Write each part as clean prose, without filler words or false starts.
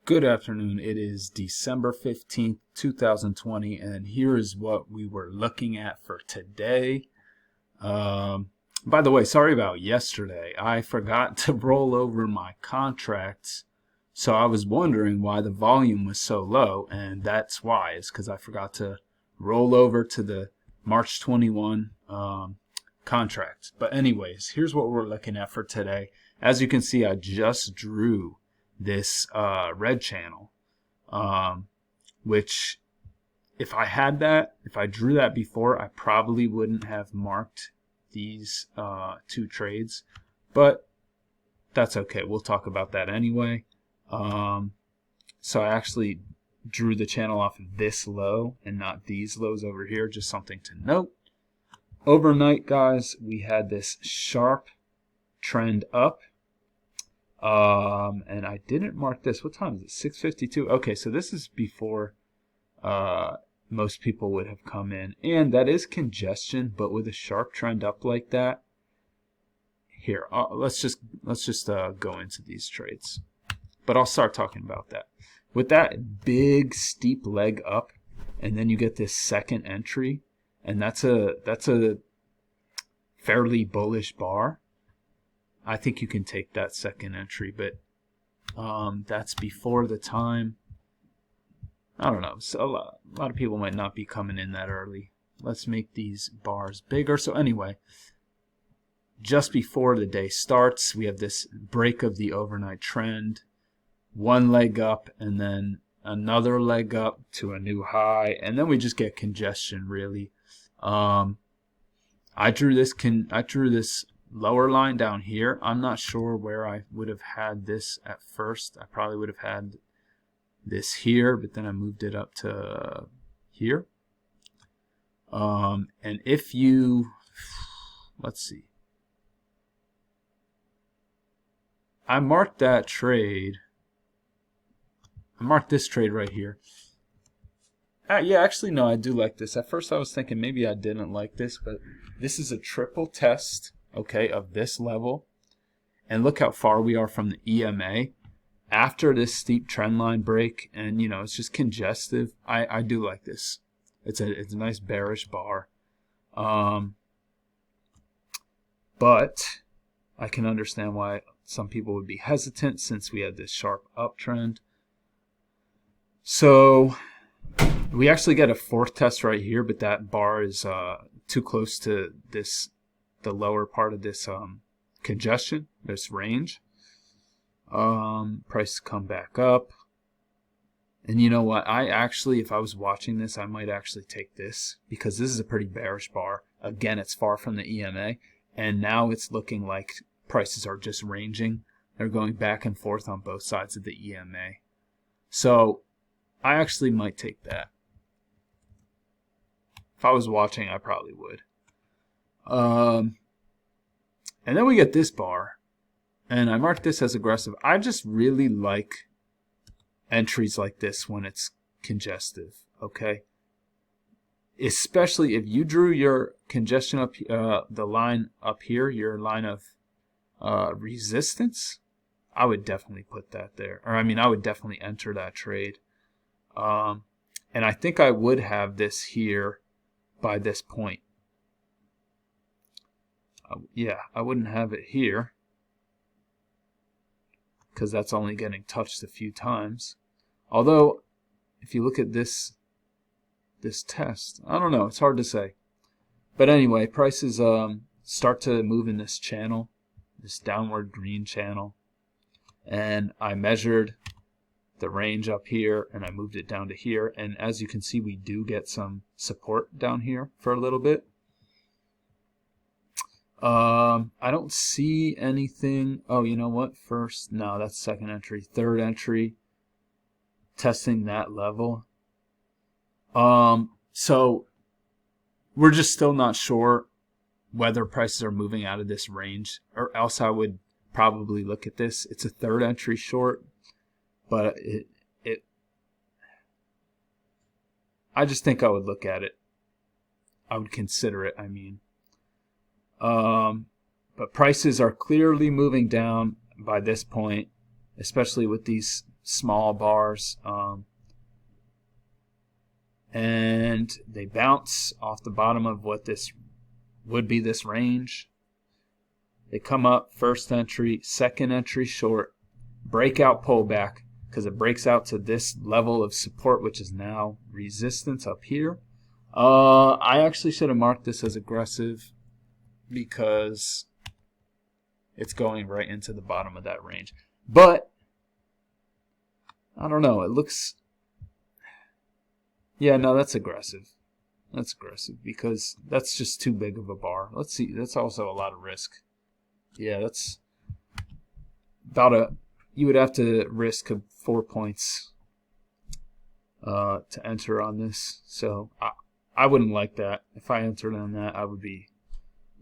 Good afternoon. It is December 15th, 2020, and here is what we were looking at for today. By the way, sorry about yesterday. I forgot to roll over my contracts, so I was wondering why the volume was so low, and that's why. It's because I forgot to roll over to the March 21 contract. But anyways, here's what we're looking at for today. As you can see, I just drew this red channel, which if I drew that before, I probably wouldn't have marked these two trades, but that's okay. We'll talk about that anyway. So I actually drew the channel off of this low and not these lows over here, just something to note. Overnight, guys, we had this sharp trend up. And I didn't mark this. What time is it? 6:52. Okay, so this is before most people would have come in, and that is congestion. But with a sharp trend up like that, here, let's just go into these trades. But I'll start talking about that. With that big steep leg up, and then you get this second entry, and that's a fairly bullish bar. I think you can take that second entry, but that's before the time. I don't know. So a lot of people might not be coming in that early. Let's make these bars bigger. So anyway, just before the day starts, we have this break of the overnight trend. One leg up and then another leg up to a new high. And then we just get congestion, really. I drew this lower line down here. I'm not sure where I would have had this at first. I probably would have had this here, but then I moved it up to here. And if you, let's see, I marked that trade. I marked this trade right here. Yeah, actually, no, I do like this. At first I was thinking maybe I didn't like this, but this is a triple test, okay, of this level. And look how far we are from the EMA after this steep trend line break. And, you know, it's just congestive. I do like this. It's a nice bearish bar. But I can understand why some people would be hesitant since we had this sharp uptrend. So we actually get a fourth test right here, but that bar is too close to the lower part of this congestion, this range. Prices come back up. And you know what? If I was watching this, I might actually take this because this is a pretty bearish bar. Again, it's far from the EMA. And now it's looking like prices are just ranging. They're going back and forth on both sides of the EMA. So I actually might take that. If I was watching, I probably would. And then we get this bar. And I marked this as aggressive. I just really like entries like this when it's congestive, okay? Especially if you drew your congestion up, the line up here, your line of resistance, I would definitely put that there. Or I mean, I would definitely enter that trade. And I think I would have this here by this point. Yeah, I wouldn't have it here because that's only getting touched a few times. Although, if you look at this test, I don't know, it's hard to say. But anyway, prices start to move in this channel, this downward green channel. And I measured the range up here and I moved it down to here. And as you can see, we do get some support down here for a little bit. I don't see anything. Oh, you know what? First, no, that's second entry. Third entry, testing that level. So we're just still not sure whether prices are moving out of this range, or else I would probably look at this. It's a third entry short, but I just think I would look at it. I would consider it, I mean. But prices are clearly moving down by this point, especially with these small bars, and they bounce off the bottom of what this would be this range. They come up, first entry, second entry short, breakout pullback, because it breaks out to this level of support, which is now resistance up here. I actually should have marked this as aggressive because it's going right into the bottom of that range. But I don't know. It looks... Yeah, no, that's aggressive. That's aggressive because that's just too big of a bar. Let's see. That's also a lot of risk. Yeah, that's about a... You would have to risk 4 points to enter on this. So I wouldn't like that. If I entered on that, I would be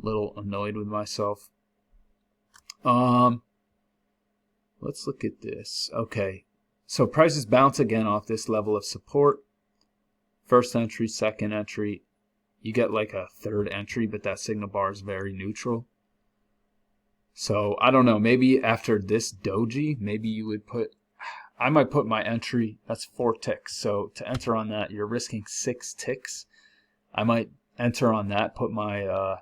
a little annoyed with myself. Let's look at this. Okay, so prices bounce again off this level of support. First entry, second entry. You get like a third entry, but that signal bar is very neutral. So I don't know, maybe after this doji, maybe you would put, I might put my entry, that's 4 ticks. So to enter on that, you're risking 6 ticks. I might enter on that, put my,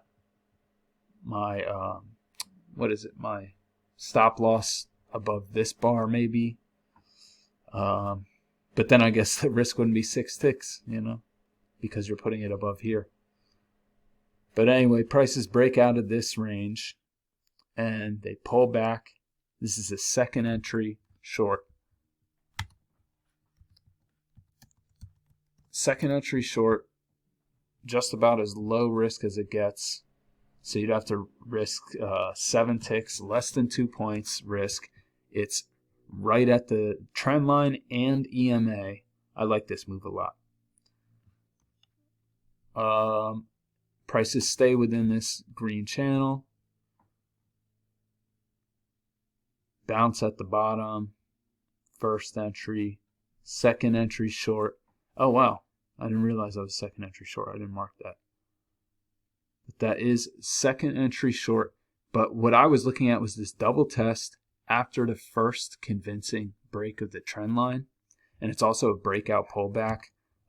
what is it, my stop loss above this bar maybe. But then I guess the risk wouldn't be 6 ticks, you know, because you're putting it above here. But anyway, prices break out of this range and they pull back. This is a second entry short. Second entry short, just about as low risk as it gets. So you'd have to risk 7 ticks, less than 2 points risk. It's right at the trend line and EMA. I like this move a lot. Prices stay within this green channel. Bounce at the bottom. First entry. Second entry short. Oh, wow. I didn't realize I was second entry short. I didn't mark that. But that is second entry short. But what I was looking at was this double test after the first convincing break of the trend line. And it's also a breakout pullback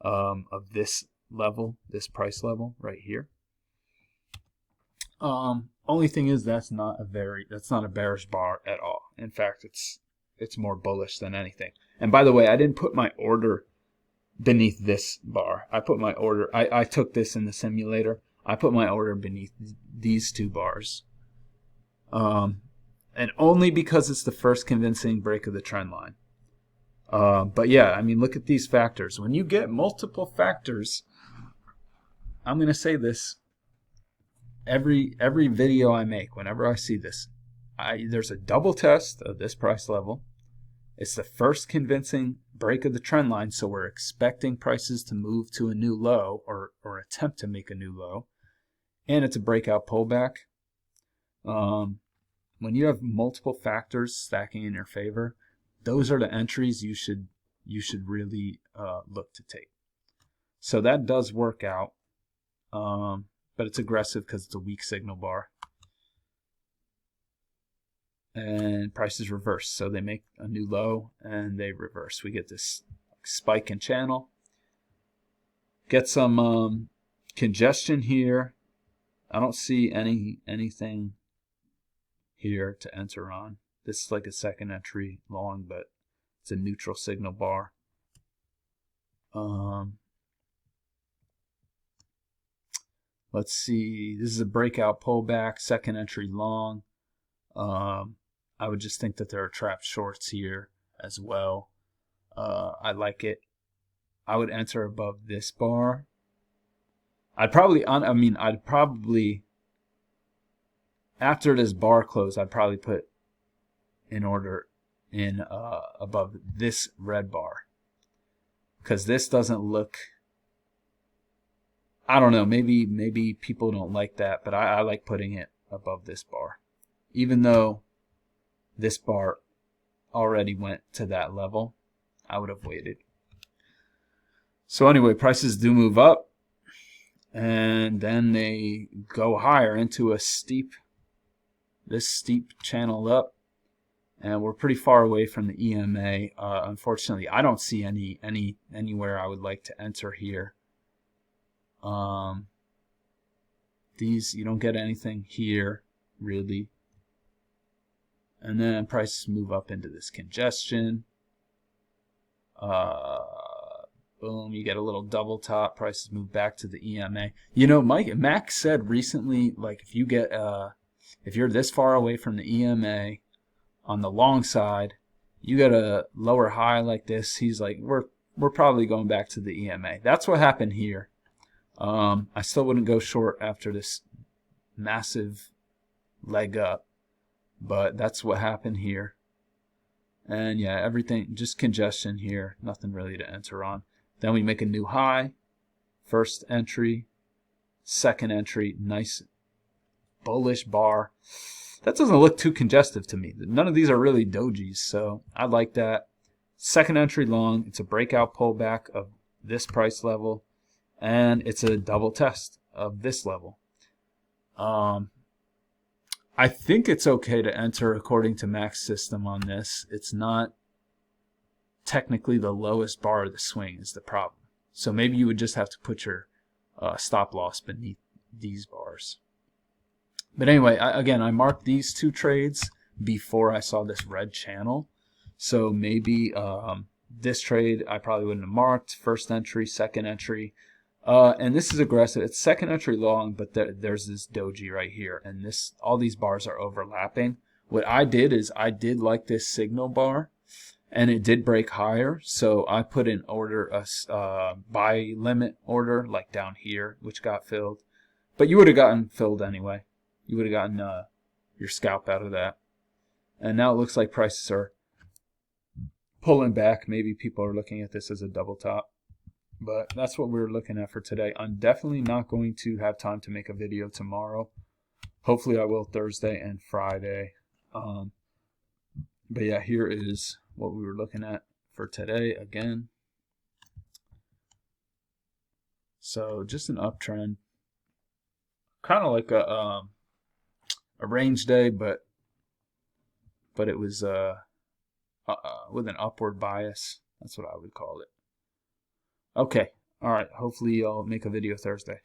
of this level, this price level right here. Only thing is that's not a bearish bar at all. In fact, it's more bullish than anything. And by the way, I didn't put my order beneath this bar. I put my order, I took this in the simulator. I put my order beneath these 2 bars. And only because it's the first convincing break of the trend line. But yeah, I mean, look at these factors. When you get multiple factors, I'm going to say this every video I make, whenever I see this, there's a double test of this price level. It's the first convincing break of the trend line, so we're expecting prices to move to a new low or attempt to make a new low. And it's a breakout pullback. When you have multiple factors stacking in your favor, those are the entries you should really look to take. So that does work out, but it's aggressive because it's a weak signal bar. And prices reverse, so they make a new low and they reverse. We get this spike in channel. Get some congestion here. I don't see anything here to enter on. This is like a second entry long, but it's a neutral signal bar. Let's see. This is a breakout pullback, second entry long. I would just think that there are trapped shorts here as well. I like it. I would enter above this bar. I'd probably after this bar close, I'd probably put an order in above this red bar, because this doesn't look, I don't know, maybe people don't like that, but I like putting it above this bar, even though this bar already went to that level. I would have waited. So anyway, prices do move up, and then they go higher into this steep channel up, and we're pretty far away from the EMA. Unfortunately, I don't see anywhere I would like to enter here. These, you don't get anything here really, and then prices move up into this congestion. Boom, you get a little double top. Prices move back to the EMA. You know, Mack said recently, like if you get if you're this far away from the EMA on the long side, you get a lower high like this. He's like, we're probably going back to the EMA. That's what happened here. I still wouldn't go short after this massive leg up, but that's what happened here. And yeah, everything, just congestion here, nothing really to enter on. Then we make a new high, first entry, second entry, nice bullish bar. That doesn't look too congestive to me. None of these are really dojis, so I like that. Second entry long, it's a breakout pullback of this price level, and it's a double test of this level. I think it's okay to enter according to Mack's system on this. It's not technically the lowest bar of the swing is the problem. So maybe you would just have to put your stop loss beneath these bars. But anyway, again, I marked these two trades before I saw this red channel. So maybe this trade I probably wouldn't have marked. First entry, second entry. And this is aggressive. It's second entry long, but there's this doji right here. And all these bars are overlapping. What I did is I did like this signal bar, and it did break higher. So I put in order a buy limit order like down here, which got filled. But you would have gotten filled anyway. You would have gotten your scalp out of that. And now it looks like prices are pulling back. Maybe people are looking at this as a double top. But that's what we're looking at for today. I'm definitely not going to have time to make a video tomorrow. Hopefully I will Thursday and Friday. But yeah, here is what we were looking at for today again. So just an uptrend. Kind of like a range day, but it was with an upward bias. That's what I would call it. Okay. All right. Hopefully I'll make a video Thursday.